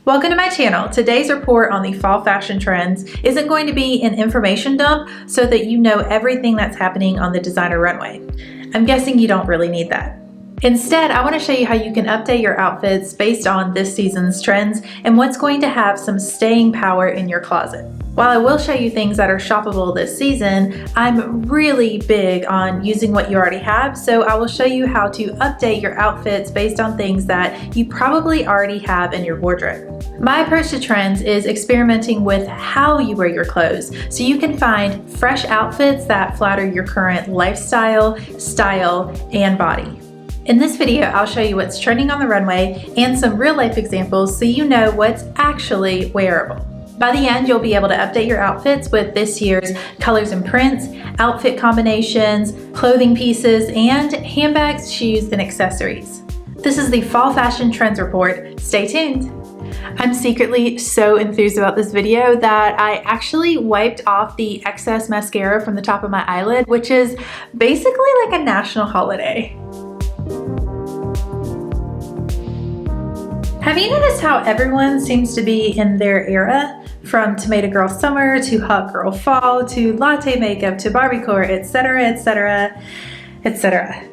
Welcome to my channel. Today's report on the fall fashion trends isn't going to be an information dump so that you know everything that's happening on the designer runway. I'm guessing you don't really need that. Instead, I want to show you how you can update your outfits based on this season's trends and what's going to have some staying power in your closet. While I will show you things that are shoppable this season, I'm really big on using what you already have, so I will show you how to update your outfits based on things that you probably already have in your wardrobe. My approach to trends is experimenting with how you wear your clothes so you can find fresh outfits that flatter your current lifestyle, style, and body. In this video, I'll show you what's trending on the runway and some real-life examples so you know what's actually wearable. By the end, you'll be able to update your outfits with this year's colors and prints, outfit combinations, clothing pieces, and handbags, shoes, and accessories. This is the Fall Fashion Trends Report. Stay tuned. I'm secretly so enthused about this video that I actually wiped off the excess mascara from the top of my eyelid, which is basically like a national holiday. Have you noticed how everyone seems to be in their era? From tomato girl summer to hot girl fall to latte makeup to Barbiecore, etc., etc., etc.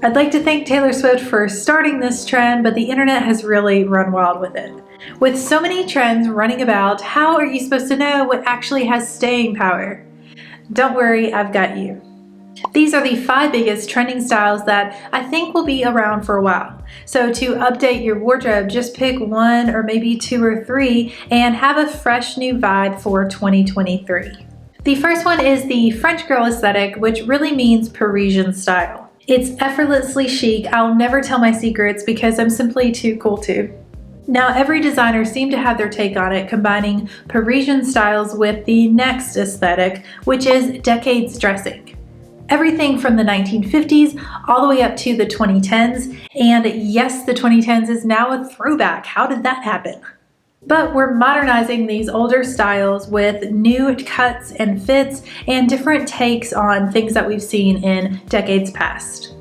I'd like to thank Taylor Swift for starting this trend, but the internet has really run wild with it. With so many trends running about, how are you supposed to know what actually has staying power? Don't worry, I've got you. These are the 5 biggest trending styles that I think will be around for a while. So to update your wardrobe, just pick 1 or maybe 2 or 3 and have a fresh new vibe for 2023. The first one is the French girl aesthetic, which really means Parisian style. It's effortlessly chic. I'll never tell my secrets because I'm simply too cool to. Now, every designer seemed to have their take on it, combining Parisian styles with the next aesthetic, which is decades dressing. Everything from the 1950s all the way up to the 2010s, and yes, the 2010s is now a throwback. How did that happen? But we're modernizing these older styles with new cuts and fits and different takes on things that we've seen in decades past.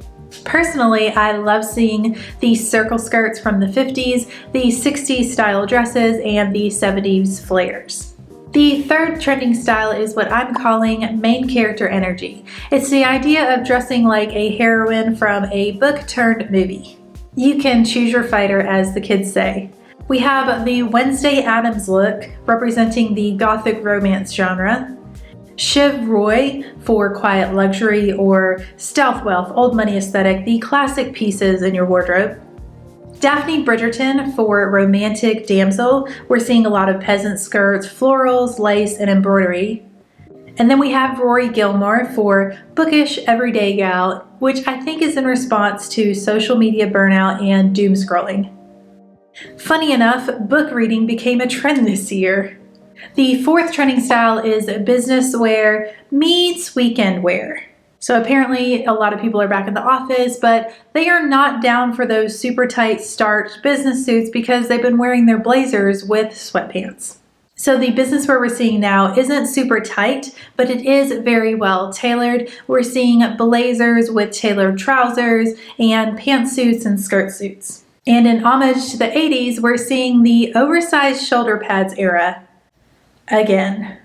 Personally, I love seeing the circle skirts from the 50s, the 60s style dresses, and the 70s flares. The third trending style is what I'm calling main character energy. It's the idea of dressing like a heroine from a book turned movie. You can choose your fighter, as the kids say. We have the Wednesday Addams look, representing the gothic romance genre. Chiv Roy for quiet luxury, or stealth wealth, old money aesthetic, the classic pieces in your wardrobe. Daphne Bridgerton for romantic damsel. We're seeing a lot of peasant skirts, florals, lace, and embroidery. And then we have Rory Gilmore for bookish everyday gal, which I think is in response to social media burnout and doom scrolling. Funny enough, book reading became a trend this year. The fourth trending style is business wear meets weekend wear. So apparently a lot of people are back in the office, but they are not down for those super tight starched business suits because they've been wearing their blazers with sweatpants. So the business wear we're seeing now isn't super tight, but it is very well tailored. We're seeing blazers with tailored trousers and pantsuits and skirt suits. And in homage to the 80s, we're seeing the oversized shoulder pads era again.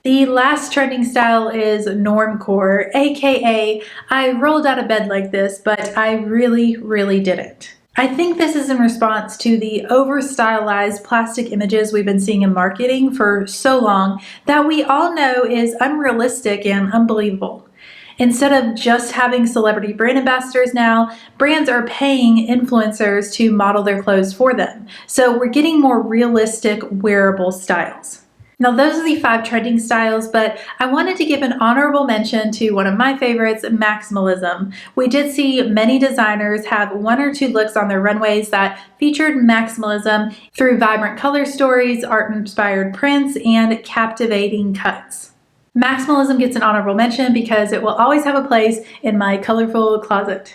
The last trending style is normcore, aka I rolled out of bed like this, but I really didn't. I think this is in response to the over-stylized plastic images we've been seeing in marketing for so long that we all know is unrealistic and unbelievable. Instead of just having celebrity brand ambassadors now, brands are paying influencers to model their clothes for them. So we're getting more realistic wearable styles. Now those are the 5 trending styles, but I wanted to give an honorable mention to one of my favorites, maximalism. We did see many designers have 1 or 2 looks on their runways that featured maximalism through vibrant color stories, art-inspired prints, and captivating cuts. Maximalism gets an honorable mention because it will always have a place in my colorful closet.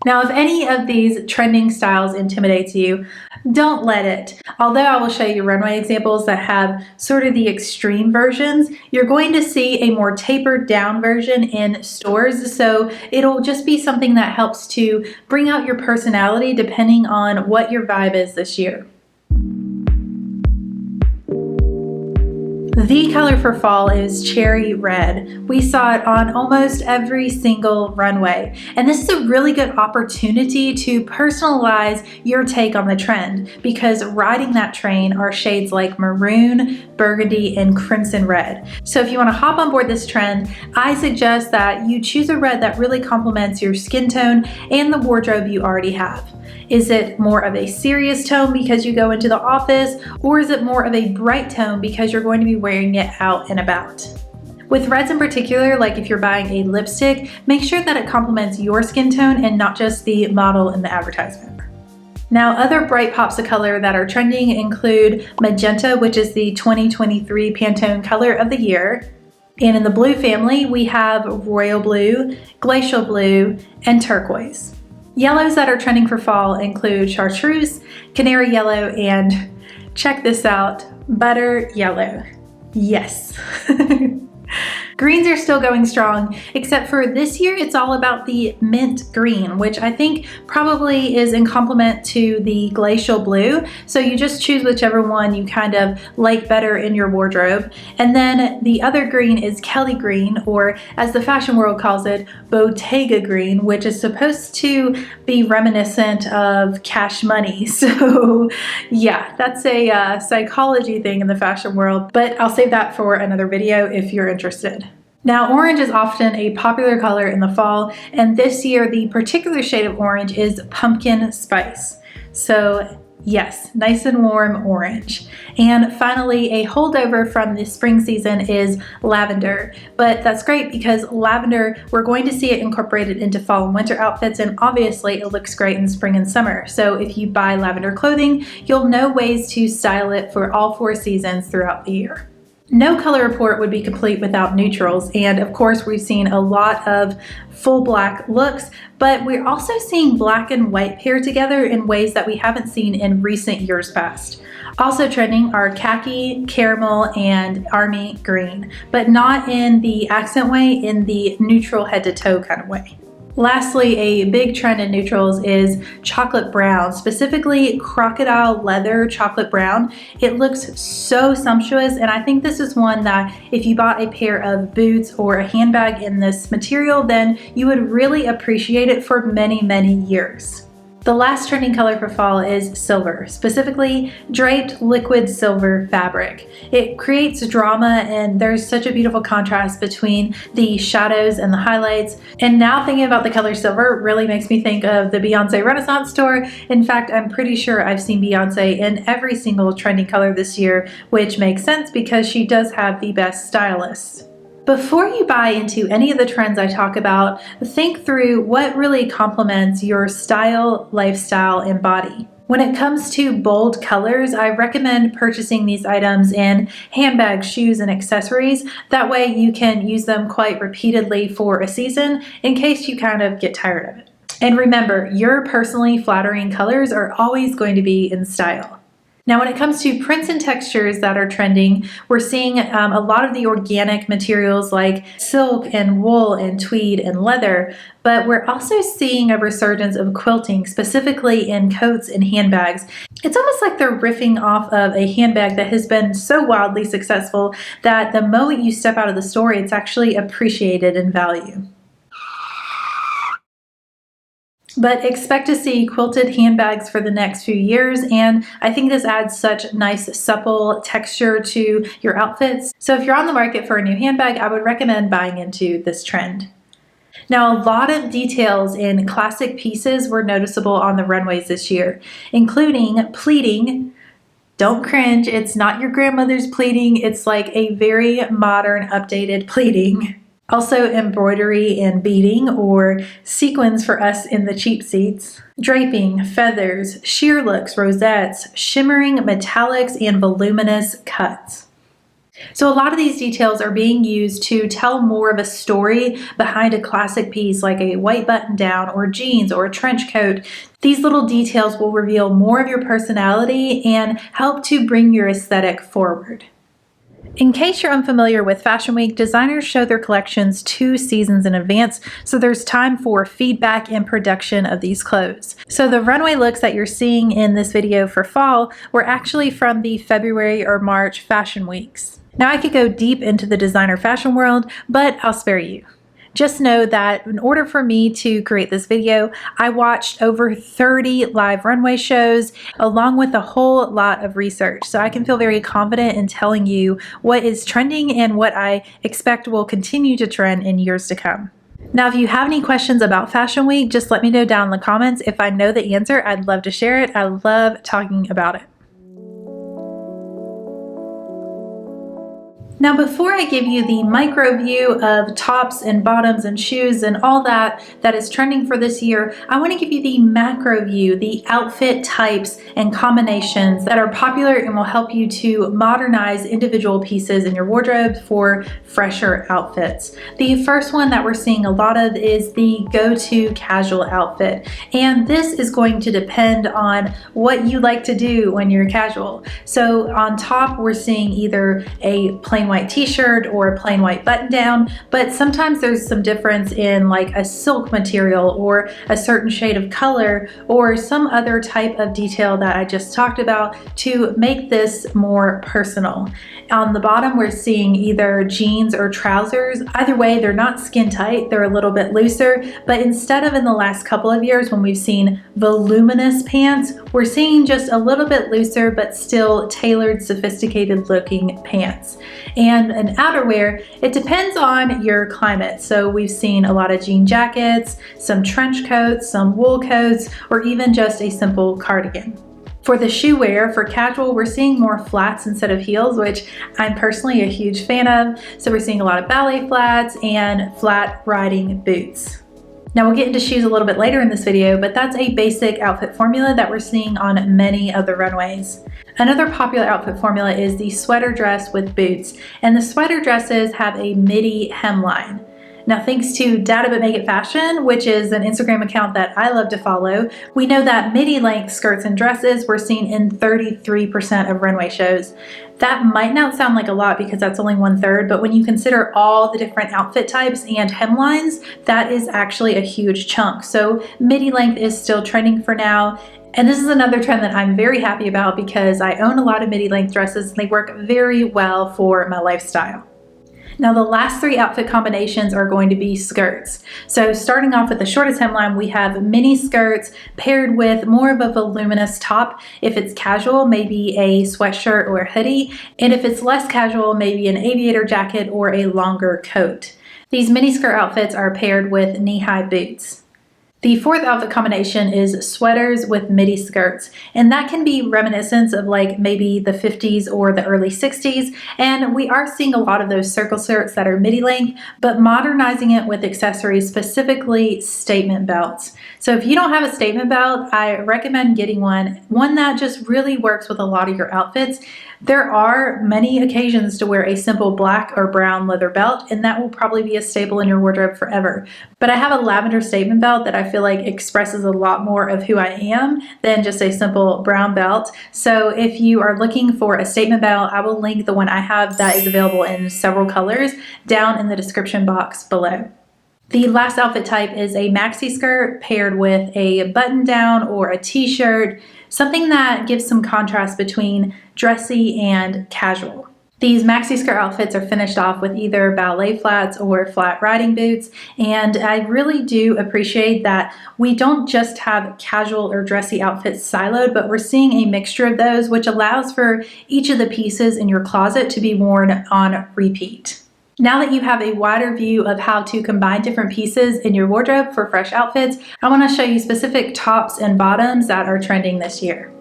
Now, if any of these trending styles intimidates you, don't let it. Although I will show you runway examples that have sort of the extreme versions, you're going to see a more tapered down version in stores, so it'll just be something that helps to bring out your personality depending on what your vibe is this year. The color for fall is cherry red. We saw it on almost every single runway. And this is a really good opportunity to personalize your take on the trend, because riding that train are shades like maroon, burgundy, and crimson red. So if you want to hop on board this trend, I suggest that you choose a red that really complements your skin tone and the wardrobe you already have. Is it more of a serious tone because you go into the office, or is it more of a bright tone because you're going to be wearing it out and about? With reds in particular, like if you're buying a lipstick, make sure that it complements your skin tone and not just the model in the advertisement. Now, other bright pops of color that are trending include magenta, which is the 2023 Pantone color of the year. And in the blue family, we have royal blue, glacial blue, and turquoise. Yellows that are trending for fall include chartreuse, canary yellow, and check this out, butter yellow. Yes. Greens are still going strong, except for this year it's all about the mint green, which I think probably is in complement to the glacial blue. So you just choose whichever one you kind of like better in your wardrobe. And then the other green is Kelly green, or as the fashion world calls it, Bottega green, which is supposed to be reminiscent of cash money. So yeah, that's a psychology thing in the fashion world, but I'll save that for another video if you're interested. Now, orange is often a popular color in the fall, and this year the particular shade of orange is pumpkin spice. So yes, nice and warm orange. And finally, a holdover from the spring season is lavender, but that's great because lavender, we're going to see it incorporated into fall and winter outfits, and obviously it looks great in spring and summer. So if you buy lavender clothing, you'll know ways to style it for all 4 seasons throughout the year. No color report would be complete without neutrals, and of course we've seen a lot of full black looks, but we're also seeing black and white pair together in ways that we haven't seen in recent years past. Also trending are khaki, caramel, and army green, but not in the accent way, in the neutral head to toe kind of way. Lastly, a big trend in neutrals is chocolate brown, specifically crocodile leather chocolate brown. It looks so sumptuous, and I think this is one that if you bought a pair of boots or a handbag in this material, then you would really appreciate it for many, many years. The last trending color for fall is silver, specifically draped liquid silver fabric. It creates drama, and there's such a beautiful contrast between the shadows and the highlights. And now thinking about the color silver really makes me think of the Beyonce Renaissance store. In fact, I'm pretty sure I've seen Beyonce in every single trending color this year, which makes sense because she does have the best stylists. Before you buy into any of the trends I talk about, think through what really complements your style, lifestyle, and body. When it comes to bold colors, I recommend purchasing these items in handbags, shoes, and accessories. That way you can use them quite repeatedly for a season in case you kind of get tired of it. And remember, your personally flattering colors are always going to be in style. Now, when it comes to prints and textures that are trending, we're seeing a lot of the organic materials like silk and wool and tweed and leather, but we're also seeing a resurgence of quilting, specifically in coats and handbags. It's almost like they're riffing off of a handbag that has been so wildly successful that the moment you step out of the store, it's actually appreciated in value. But expect to see quilted handbags for the next few years, and I think this adds such nice supple texture to your outfits. So if you're on the market for a new handbag, I would recommend buying into this trend. Now, a lot of details in classic pieces were noticeable on the runways this year, including pleating. Don't cringe, it's not your grandmother's pleating, it's like a very modern, updated pleating. Also embroidery and beading, or sequins for us in the cheap seats. Draping, feathers, sheer looks, rosettes, shimmering metallics, and voluminous cuts. So a lot of these details are being used to tell more of a story behind a classic piece like a white button down or jeans or a trench coat. These little details will reveal more of your personality and help to bring your aesthetic forward. In case you're unfamiliar with Fashion Week, designers show their collections 2 seasons in advance, so there's time for feedback and production of these clothes. So the runway looks that you're seeing in this video for fall were actually from the February or March Fashion Weeks. Now I could go deep into the designer fashion world, but I'll spare you. Just know that in order for me to create this video, I watched over 30 live runway shows along with a whole lot of research. So I can feel very confident in telling you what is trending and what I expect will continue to trend in years to come. Now, if you have any questions about Fashion Week, just let me know down in the comments. If I know the answer, I'd love to share it. I love talking about it. Now, before I give you the micro view of tops and bottoms and shoes and all that is trending for this year, I want to give you the macro view, the outfit types and combinations that are popular and will help you to modernize individual pieces in your wardrobe for fresher outfits. The first one that we're seeing a lot of is the go-to casual outfit. And this is going to depend on what you like to do when you're casual. So on top, we're seeing either a plain white t-shirt or a plain white button down, but sometimes there's some difference in like a silk material or a certain shade of color or some other type of detail that I just talked about to make this more personal. On the bottom, we're seeing either jeans or trousers. Either way, they're not skin tight, they're a little bit looser, but instead of in the last couple of years when we've seen voluminous pants, we're seeing just a little bit looser but still tailored, sophisticated looking pants. And an outerwear, it depends on your climate. So we've seen a lot of jean jackets, some trench coats, some wool coats, or even just a simple cardigan. For the shoe wear, for casual, we're seeing more flats instead of heels, which I'm personally a huge fan of. So we're seeing a lot of ballet flats and flat riding boots. Now we'll get into shoes a little bit later in this video, but that's a basic outfit formula that we're seeing on many of the runways. Another popular outfit formula is the sweater dress with boots, and the sweater dresses have a midi hemline. Now, thanks to Data But Make It Fashion, which is an Instagram account that I love to follow, we know that midi length skirts and dresses were seen in 33% of runway shows. That might not sound like a lot because that's only 1/3, but when you consider all the different outfit types and hemlines, that is actually a huge chunk. So midi length is still trending for now. And this is another trend that I'm very happy about because I own a lot of midi length dresses and they work very well for my lifestyle. Now the last three outfit combinations are going to be skirts. So starting off with the shortest hemline, we have mini skirts paired with more of a voluminous top. If it's casual, maybe a sweatshirt or a hoodie. And if it's less casual, maybe an aviator jacket or a longer coat. These mini skirt outfits are paired with knee-high boots. The fourth outfit combination is sweaters with midi skirts, and that can be reminiscent of like maybe the 50s or the early 60s, and we are seeing a lot of those circle skirts that are midi length, but modernizing it with accessories, specifically statement belts. So if you don't have a statement belt, I recommend getting one that just really works with a lot of your outfits. There are many occasions to wear a simple black or brown leather belt, and that will probably be a staple in your wardrobe forever. But I have a lavender statement belt that I feel like expresses a lot more of who I am than just a simple brown belt. So if you are looking for a statement belt, I will link the one I have that is available in several colors down in the description box below. The last outfit type is a maxi skirt paired with a button down or a t-shirt, something that gives some contrast between dressy and casual. These maxi skirt outfits are finished off with either ballet flats or flat riding boots, and I really do appreciate that we don't just have casual or dressy outfits siloed, but we're seeing a mixture of those, which allows for each of the pieces in your closet to be worn on repeat. Now that you have a wider view of how to combine different pieces in your wardrobe for fresh outfits, I want to show you specific tops and bottoms that are trending this year.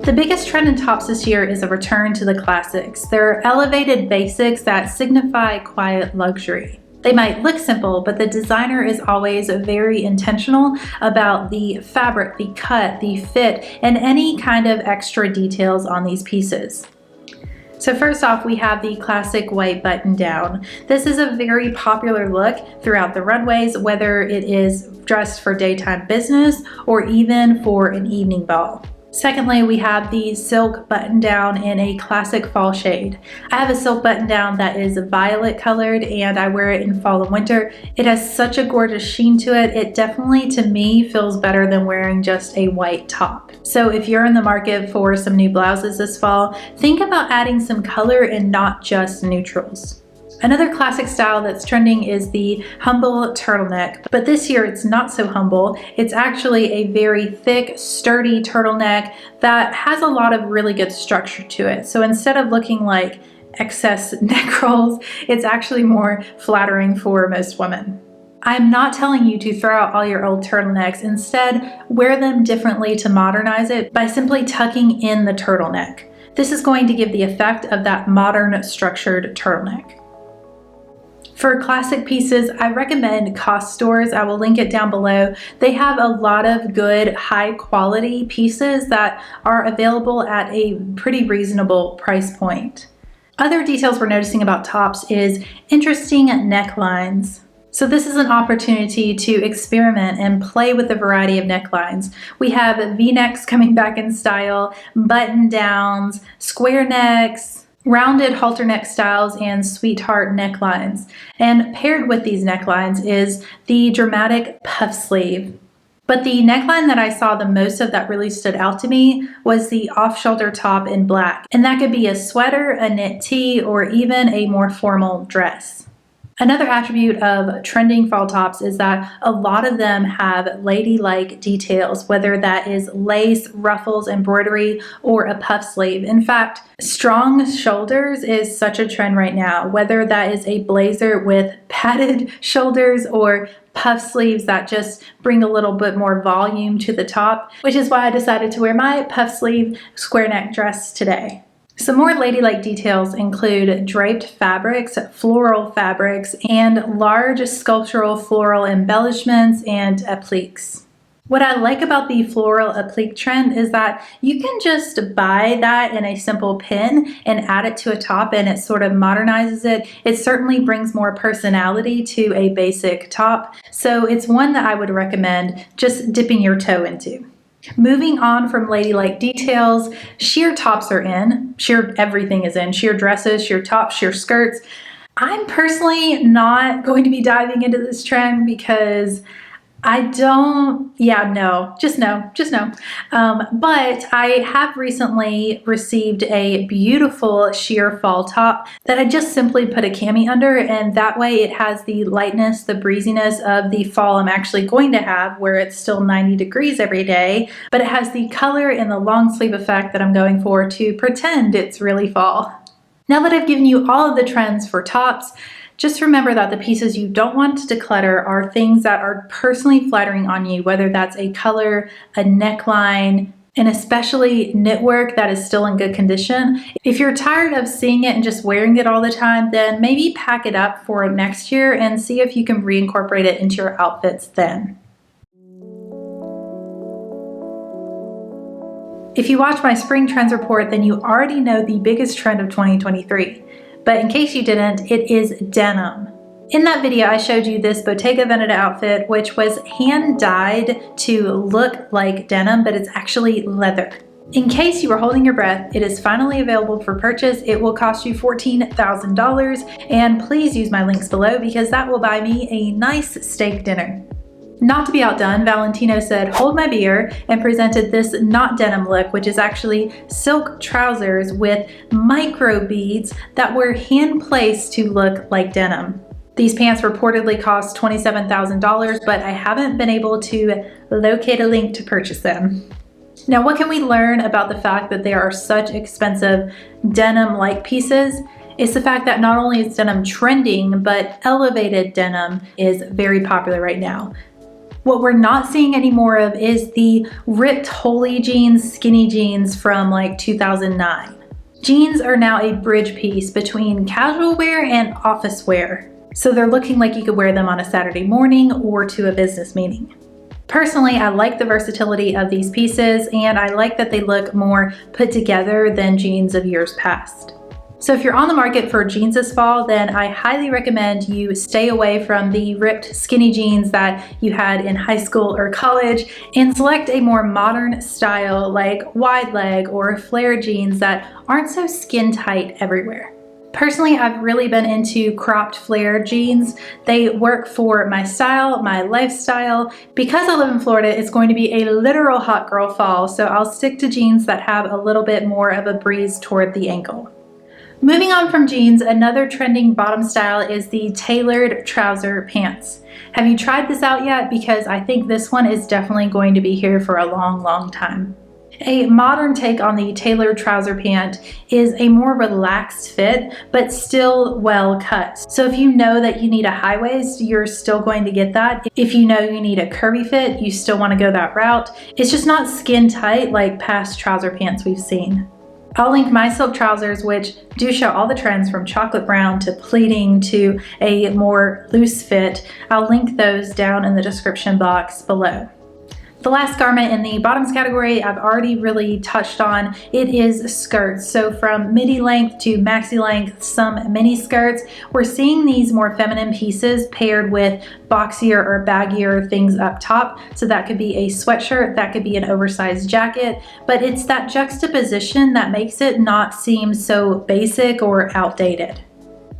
The biggest trend in tops this year is a return to the classics. They're elevated basics that signify quiet luxury. They might look simple, but the designer is always very intentional about the fabric, the cut, the fit, and any kind of extra details on these pieces. So first off, we have the classic white button down. This is a very popular look throughout the runways, whether it is dressed for daytime business or even for an evening ball. Secondly, we have the silk button down in a classic fall shade. I have a silk button down that is violet colored and I wear it in fall and winter. It has such a gorgeous sheen to it. It definitely, to me, feels better than wearing just a white top. So if you're in the market for some new blouses this fall, think about adding some color and not just neutrals. Another classic style that's trending is the humble turtleneck, but this year it's not so humble. It's actually a very thick, sturdy turtleneck that has a lot of really good structure to it. So instead of looking like excess neck rolls, it's actually more flattering for most women. I'm not telling you to throw out all your old turtlenecks. Instead, wear them differently to modernize it by simply tucking in the turtleneck. This is going to give the effect of that modern structured turtleneck. For classic pieces, I recommend Cost Stores. I will link it down below. They have a lot of good, high quality pieces that are available at a pretty reasonable price point. Other details we're noticing about tops is interesting necklines. So this is an opportunity to experiment and play with a variety of necklines. We have V-necks coming back in style, button downs, square necks, rounded halter neck styles, and sweetheart necklines. And paired with these necklines is the dramatic puff sleeve. But the neckline that I saw the most of that really stood out to me was the off-shoulder top in black. And that could be a sweater, a knit tee, or even a more formal dress. Another attribute of trending fall tops is that a lot of them have ladylike details, whether that is lace, ruffles, embroidery, or a puff sleeve. In fact, strong shoulders is such a trend right now, whether that is a blazer with padded shoulders or puff sleeves that just bring a little bit more volume to the top, which is why I decided to wear my puff sleeve square neck dress today. Some more ladylike details include draped fabrics, floral fabrics, and large sculptural floral embellishments and appliques. What I like about the floral applique trend is that you can just buy that in a simple pin and add it to a top and it sort of modernizes it. It certainly brings more personality to a basic top. So it's one that I would recommend just dipping your toe into. Moving on from ladylike details, sheer tops are in. Sheer everything is in. Sheer dresses, sheer tops, sheer skirts. I'm personally not going to be diving into this trend because just no. But I have recently received a beautiful sheer fall top that I just simply put a cami under, and that way it has the lightness, the breeziness of the fall I'm actually going to have, where it's still 90 degrees every day, but it has the color and the long sleeve effect that I'm going for to pretend it's really fall. Now that I've given you all of the trends for tops, just remember that the pieces you don't want to declutter are things that are personally flattering on you, whether that's a color, a neckline, and especially knitwork that is still in good condition. If you're tired of seeing it and just wearing it all the time, then maybe pack it up for next year and see if you can reincorporate it into your outfits then. If you watch my spring trends report, then you already know the biggest trend of 2023. But in case you didn't, it is denim. In that video, I showed you this Bottega Veneta outfit, which was hand-dyed to look like denim, but it's actually leather. In case you were holding your breath, it is finally available for purchase. It will cost you $14,000, and please use my links below because that will buy me a nice steak dinner. Not to be outdone, Valentino said, "Hold my beer," and presented this not denim look, which is actually silk trousers with micro beads that were hand placed to look like denim. These pants reportedly cost $27,000, but I haven't been able to locate a link to purchase them. Now, what can we learn about the fact that there are such expensive denim-like pieces? It's the fact that not only is denim trending, but elevated denim is very popular right now. What we're not seeing anymore of is the ripped holey jeans, skinny jeans from like 2009. Jeans are now a bridge piece between casual wear and office wear. So they're looking like you could wear them on a Saturday morning or to a business meeting. Personally, I like the versatility of these pieces, and I like that they look more put together than jeans of years past. So if you're on the market for jeans this fall, then I highly recommend you stay away from the ripped skinny jeans that you had in high school or college and select a more modern style like wide leg or flare jeans that aren't so skin tight everywhere. Personally, I've really been into cropped flare jeans. They work for my style, my lifestyle. Because I live in Florida, it's going to be a literal hot girl fall, so I'll stick to jeans that have a little bit more of a breeze toward the ankle. Moving on from jeans, another trending bottom style is the tailored trouser pants. Have you tried this out yet? Because I think this one is definitely going to be here for a long, long time. A modern take on the tailored trouser pant is a more relaxed fit, but still well cut. So if you know that you need a high waist, you're still going to get that. If you know you need a curvy fit, you still want to go that route. It's just not skin tight like past trouser pants we've seen. I'll link my silk trousers, which do show all the trends from chocolate brown to pleating to a more loose fit. I'll link those down in the description box below. The last garment in the bottoms category I've already really touched on. It is skirts. So from midi length to maxi length, some mini skirts. We're seeing these more feminine pieces paired with boxier or baggier things up top. So that could be a sweatshirt, that could be an oversized jacket, but it's that juxtaposition that makes it not seem so basic or outdated.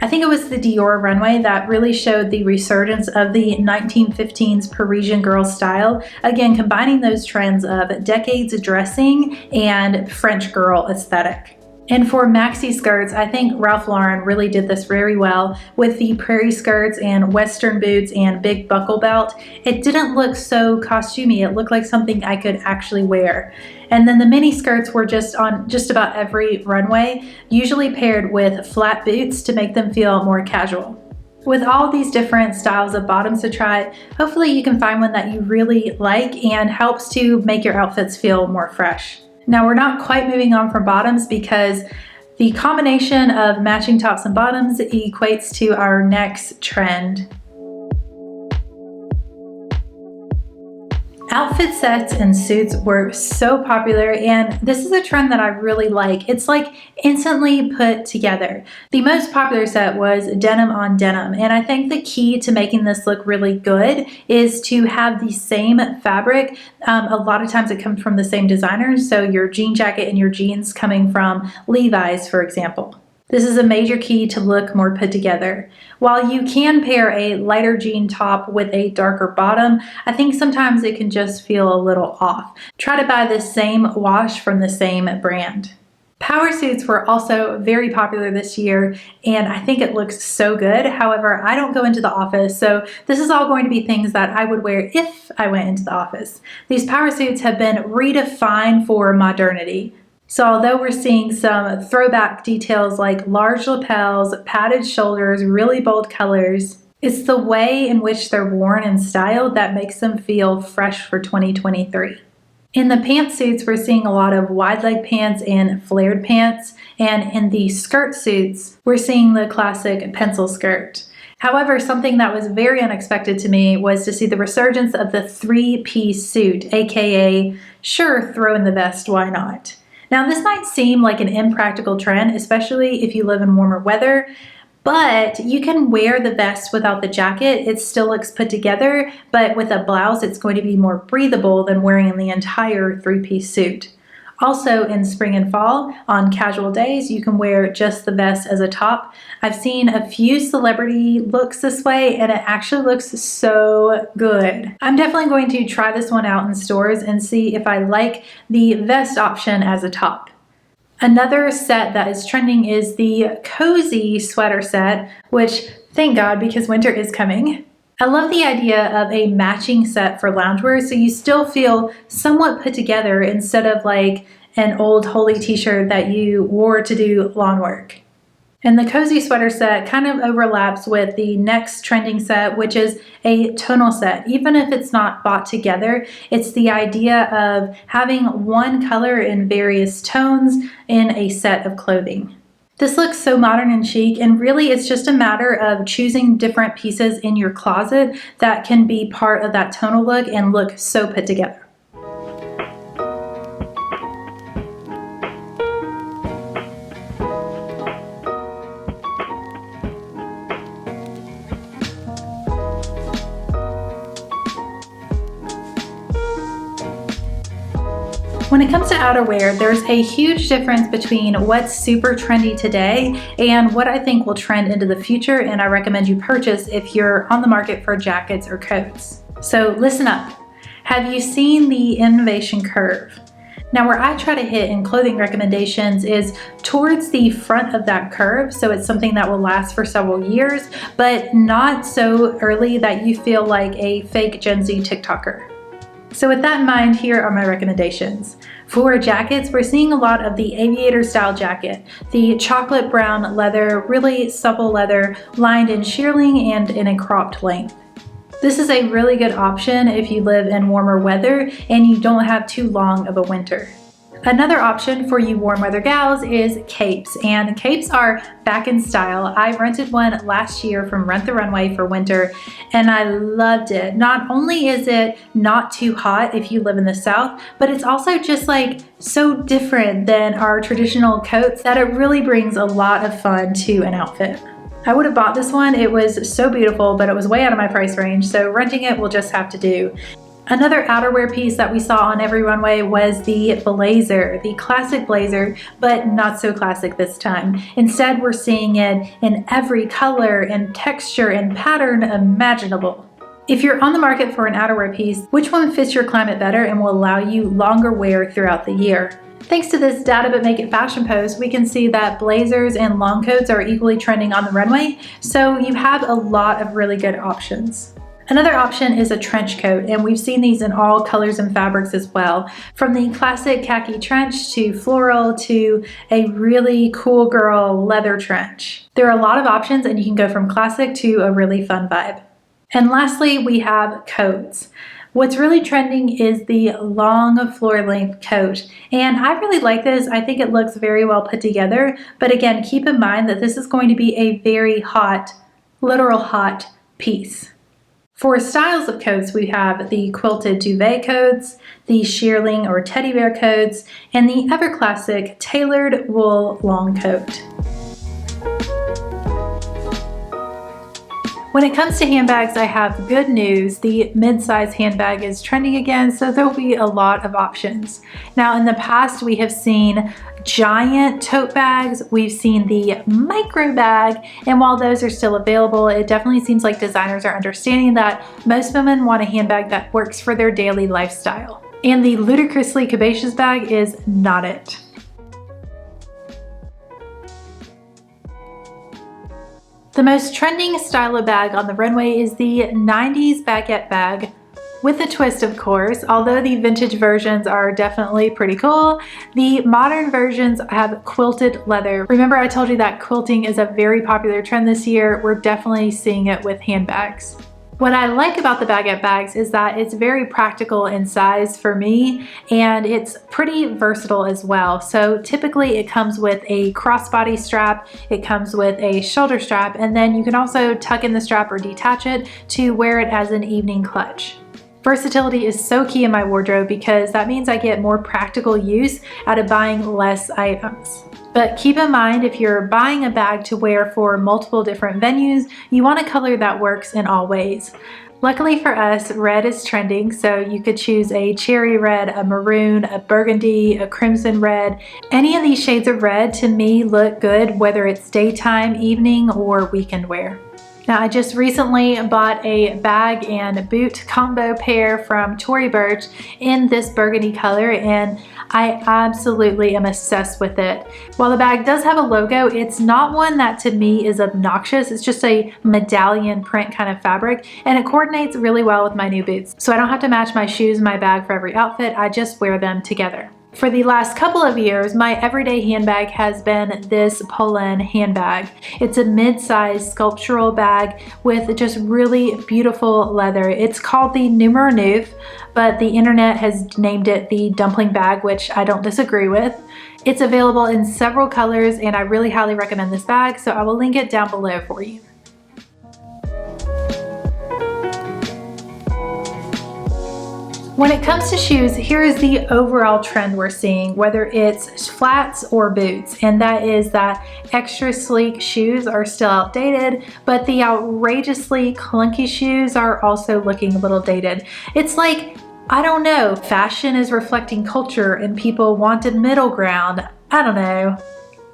I think it was the Dior runway that really showed the resurgence of the 1915s Parisian girl style, again combining those trends of decades of dressing and French girl aesthetic. And for maxi skirts, I think Ralph Lauren really did this very well with the prairie skirts and western boots and big buckle belt. It didn't look so costumey, it looked like something I could actually wear. And then the mini skirts were just on just about every runway, usually paired with flat boots to make them feel more casual. With all these different styles of bottoms to try, hopefully you can find one that you really like and helps to make your outfits feel more fresh. Now we're not quite moving on from bottoms because the combination of matching tops and bottoms equates to our next trend. Outfit sets and suits were so popular, and this is a trend that I really like. It's like instantly put together. The most popular set was denim on denim, and I think the key to making this look really good is to have the same fabric. A lot of times it comes from the same designers, so your jean jacket and your jeans coming from Levi's, for example. This is a major key to look more put together. While you can pair a lighter jean top with a darker bottom, I think sometimes it can just feel a little off. Try to buy the same wash from the same brand. Power suits were also very popular this year, and I think it looks so good. However, I don't go into the office, so this is all going to be things that I would wear if I went into the office. These power suits have been redefined for modernity. So although we're seeing some throwback details like large lapels, padded shoulders, really bold colors, it's the way in which they're worn and styled that makes them feel fresh for 2023. In the pantsuits, we're seeing a lot of wide leg pants and flared pants, and in the skirt suits, we're seeing the classic pencil skirt. However, something that was very unexpected to me was to see the resurgence of the three-piece suit, aka, sure, throw in the vest, why not? Now, this might seem like an impractical trend, especially if you live in warmer weather, but you can wear the vest without the jacket. It still looks put together, but with a blouse, it's going to be more breathable than wearing the entire three-piece suit. Also, in spring and fall, on casual days, you can wear just the vest as a top. I've seen a few celebrity looks this way, and it actually looks so good. I'm definitely going to try this one out in stores and see if I like the vest option as a top. Another set that is trending is the cozy sweater set, which, thank God, because winter is coming. I love the idea of a matching set for loungewear so you still feel somewhat put together instead of like an old holey t-shirt that you wore to do lawn work. And the cozy sweater set kind of overlaps with the next trending set, which is a tonal set. Even if it's not bought together, it's the idea of having one color in various tones in a set of clothing. This looks so modern and chic, and really it's just a matter of choosing different pieces in your closet that can be part of that tonal look and look so put together. When it comes to outerwear, there's a huge difference between what's super trendy today and what I think will trend into the future, and I recommend you purchase if you're on the market for jackets or coats. So listen up. Have you seen the innovation curve? Now, where I try to hit in clothing recommendations is towards the front of that curve, so it's something that will last for several years, but not so early that you feel like a fake Gen Z TikToker. So with that in mind, here are my recommendations. For jackets, we're seeing a lot of the aviator style jacket, the chocolate brown leather, really supple leather, lined in shearling and in a cropped length. This is a really good option if you live in warmer weather and you don't have too long of a winter. Another option for you warm weather gals is capes, and capes are back in style. I rented one last year from Rent the Runway for winter and I loved it. Not only is it not too hot if you live in the South, but it's also just like so different than our traditional coats that it really brings a lot of fun to an outfit. I would have bought this one. It was so beautiful, but it was way out of my price range, so renting it will just have to do. Another outerwear piece that we saw on every runway was the blazer, the classic blazer, but not so classic this time. Instead, we're seeing it in every color and texture and pattern imaginable. If you're on the market for an outerwear piece, which one fits your climate better and will allow you longer wear throughout the year? Thanks to this Data But Make It fashion post, we can see that blazers and long coats are equally trending on the runway, so you have a lot of really good options. Another option is a trench coat, and we've seen these in all colors and fabrics as well. From the classic khaki trench to floral to a really cool girl leather trench. There are a lot of options and you can go from classic to a really fun vibe. And lastly, we have coats. What's really trending is the long floor length coat, and I really like this. I think it looks very well put together, but again, keep in mind that this is going to be a very hot, literal hot piece. For styles of coats, we have the quilted duvet coats, the shearling or teddy bear coats, and the ever classic tailored wool long coat. When it comes to handbags, I have good news. The mid-size handbag is trending again, so there'll be a lot of options. Now, in the past, we have seen giant tote bags, we've seen the micro bag, and while those are still available, it definitely seems like designers are understanding that most women want a handbag that works for their daily lifestyle. And the ludicrously capacious bag is not it. The most trending style of bag on the runway is the 90s baguette bag, with a twist of course. Although the vintage versions are definitely pretty cool, the modern versions have quilted leather. Remember I told you that quilting is a very popular trend this year. We're definitely seeing it with handbags. What I like about the baguette bags is that it's very practical in size for me, and it's pretty versatile as well. So typically it comes with a crossbody strap, it comes with a shoulder strap, and then you can also tuck in the strap or detach it to wear it as an evening clutch. Versatility is so key in my wardrobe because that means I get more practical use out of buying less items. But keep in mind, if you're buying a bag to wear for multiple different venues, you want a color that works in all ways. Luckily for us, red is trending, so you could choose a cherry red, a maroon, a burgundy, a crimson red. Any of these shades of red to me look good, whether it's daytime, evening, or weekend wear. Now, I just recently bought a bag and boot combo pair from Tory Burch in this burgundy color, and I absolutely am obsessed with it. While the bag does have a logo, it's not one that to me is obnoxious. It's just a medallion print kind of fabric, and it coordinates really well with my new boots. So I don't have to match my shoes and my bag for every outfit. I just wear them together. For the last couple of years, my everyday handbag has been this pull-in handbag. It's a mid-size sculptural bag with just really beautiful leather. It's called the Numero 9, but the internet has named it the dumpling bag, which I don't disagree with. It's available in several colors, and I really highly recommend this bag, so I will link it down below for you. When it comes to shoes, here is the overall trend we're seeing, whether it's flats or boots, and that is that extra sleek shoes are still outdated, but the outrageously clunky shoes are also looking a little dated. It's like I don't know. Fashion is reflecting culture and people want a middle ground. I don't know.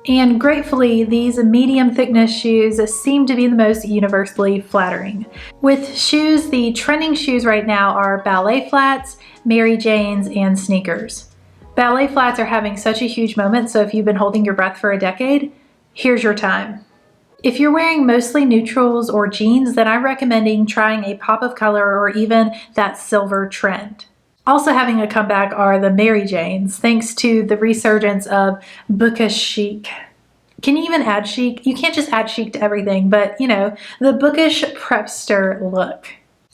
And gratefully, these medium thickness shoes seem to be the most universally flattering. With shoes, the trending shoes right now are ballet flats, Mary Janes, and sneakers. Ballet flats are having such a huge moment, so if you've been holding your breath for a decade, here's your time. If you're wearing mostly neutrals or jeans, then I'm recommending trying a pop of color or even that silver trend. Also having a comeback are the Mary Janes, thanks to the resurgence of bookish chic. Can you even add chic? You can't just add chic to everything, but you know, the bookish prepster look.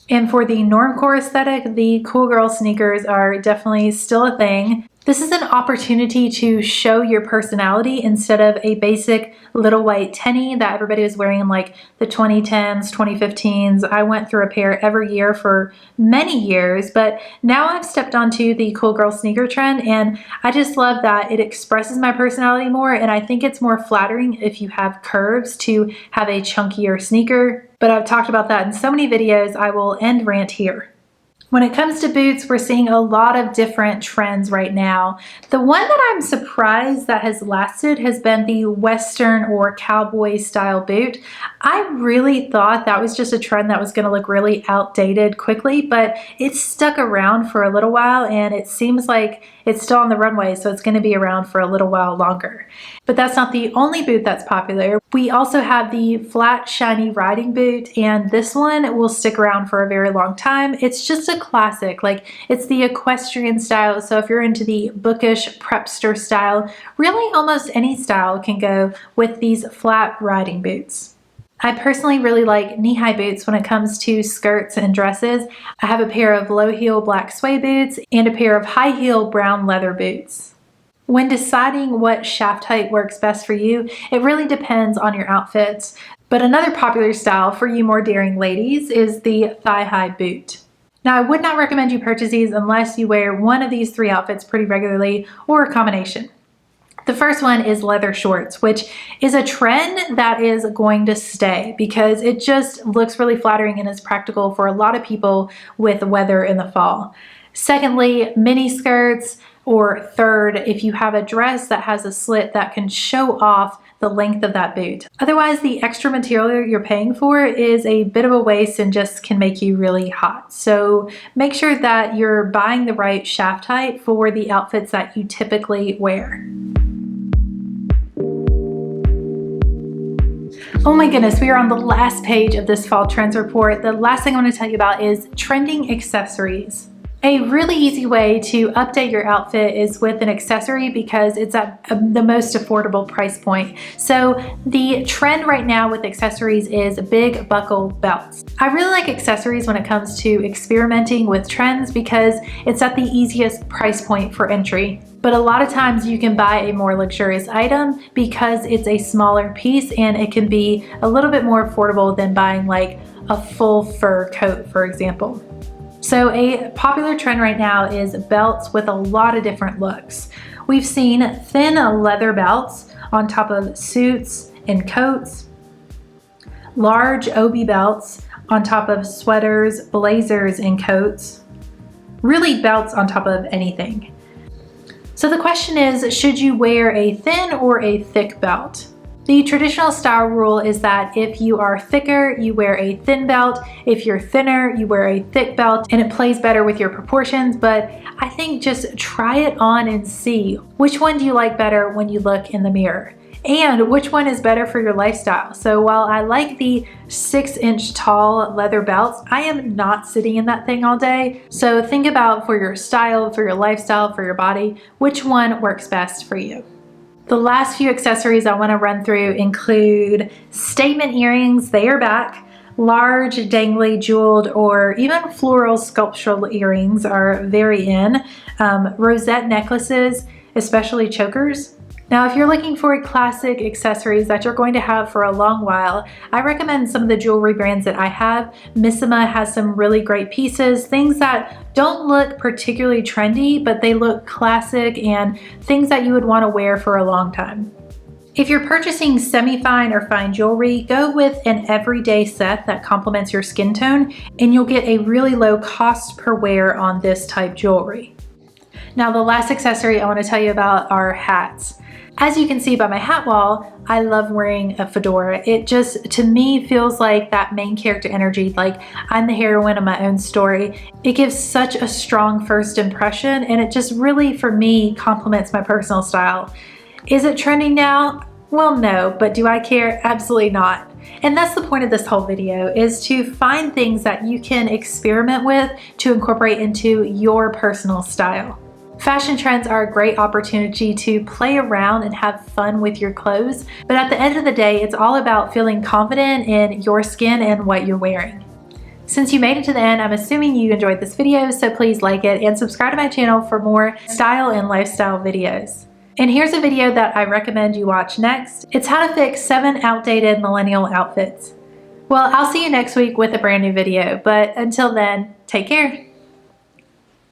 And for the normcore aesthetic, the cool girl sneakers are definitely still a thing. This is an opportunity to show your personality instead of a basic little white tenny that everybody was wearing in like the 2010s, 2015s. I went through a pair every year for many years, but now I've stepped onto the cool girl sneaker trend and I just love that it expresses my personality more, and I think it's more flattering if you have curves to have a chunkier sneaker. But I've talked about that in so many videos, I will end rant here. When it comes to boots, we're seeing a lot of different trends right now. The one that I'm surprised that has lasted has been the Western or cowboy style boot. I really thought that was just a trend that was going to look really outdated quickly, but it's stuck around for a little while and it seems like it's still on the runway, so it's going to be around for a little while longer. But that's not the only boot that's popular. We also have the flat, shiny riding boot, and this one will stick around for a very long time. It's just a classic, like it's the equestrian style, so if you're into the bookish prepster style, really almost any style can go with these flat riding boots. I personally really like knee-high boots when it comes to skirts and dresses. I have a pair of low-heel black suede boots and a pair of high-heel brown leather boots. When deciding what shaft height works best for you, it really depends on your outfits. But another popular style for you more daring ladies is the thigh-high boot. Now, I would not recommend you purchase these unless you wear one of these three outfits pretty regularly or a combination. The first one is leather shorts, which is a trend that is going to stay because it just looks really flattering and is practical for a lot of people with weather in the fall. Secondly, mini skirts, or third, if you have a dress that has a slit that can show off the length of that boot. Otherwise, the extra material you're paying for is a bit of a waste and just can make you really hot. So make sure that you're buying the right shaft height for the outfits that you typically wear. Oh my goodness, we are on the last page of this fall trends report. The last thing I want to tell you about is trending accessories. A really easy way to update your outfit is with an accessory because it's at the most affordable price point. So the trend right now with accessories is big buckle belts. I really like accessories when it comes to experimenting with trends because it's at the easiest price point for entry. But a lot of times you can buy a more luxurious item because it's a smaller piece and it can be a little bit more affordable than buying like a full fur coat, for example. So a popular trend right now is belts with a lot of different looks. We've seen thin leather belts on top of suits and coats, large obi belts on top of sweaters, blazers, and coats, really belts on top of anything. So the question is, should you wear a thin or a thick belt? The traditional style rule is that if you are thicker, you wear a thin belt. If you're thinner, you wear a thick belt, and it plays better with your proportions. But I think just try it on and see. Which one do you like better when you look in the mirror? And which one is better for your lifestyle? So while I like the 6-inch tall leather belts, I am not sitting in that thing all day. So think about for your style, for your lifestyle, for your body, which one works best for you. The last few accessories I want to run through include statement earrings. They are back. Large, dangly, jeweled, or even floral sculptural earrings are very in. Rosette necklaces, especially chokers. Now, if you're looking for classic accessories that you're going to have for a long while, I recommend some of the jewelry brands that I have. Missima has some really great pieces, things that don't look particularly trendy, but they look classic and things that you would want to wear for a long time. If you're purchasing semi-fine or fine jewelry, go with an everyday set that complements your skin tone, and you'll get a really low cost per wear on this type jewelry. Now, the last accessory I want to tell you about are hats. As you can see by my hat wall, I love wearing a fedora. It just, to me, feels like that main character energy, like I'm the heroine of my own story. It gives such a strong first impression, and it just really, for me, complements my personal style. Is it trending now? Well, no, but do I care? Absolutely not. And that's the point of this whole video, is to find things that you can experiment with to incorporate into your personal style. Fashion trends are a great opportunity to play around and have fun with your clothes, but at the end of the day, it's all about feeling confident in your skin and what you're wearing. Since you made it to the end, I'm assuming you enjoyed this video, so please like it and subscribe to my channel for more style and lifestyle videos. And here's a video that I recommend you watch next. It's how to fix 7 outdated millennial outfits. Well, I'll see you next week with a brand new video, but until then, take care.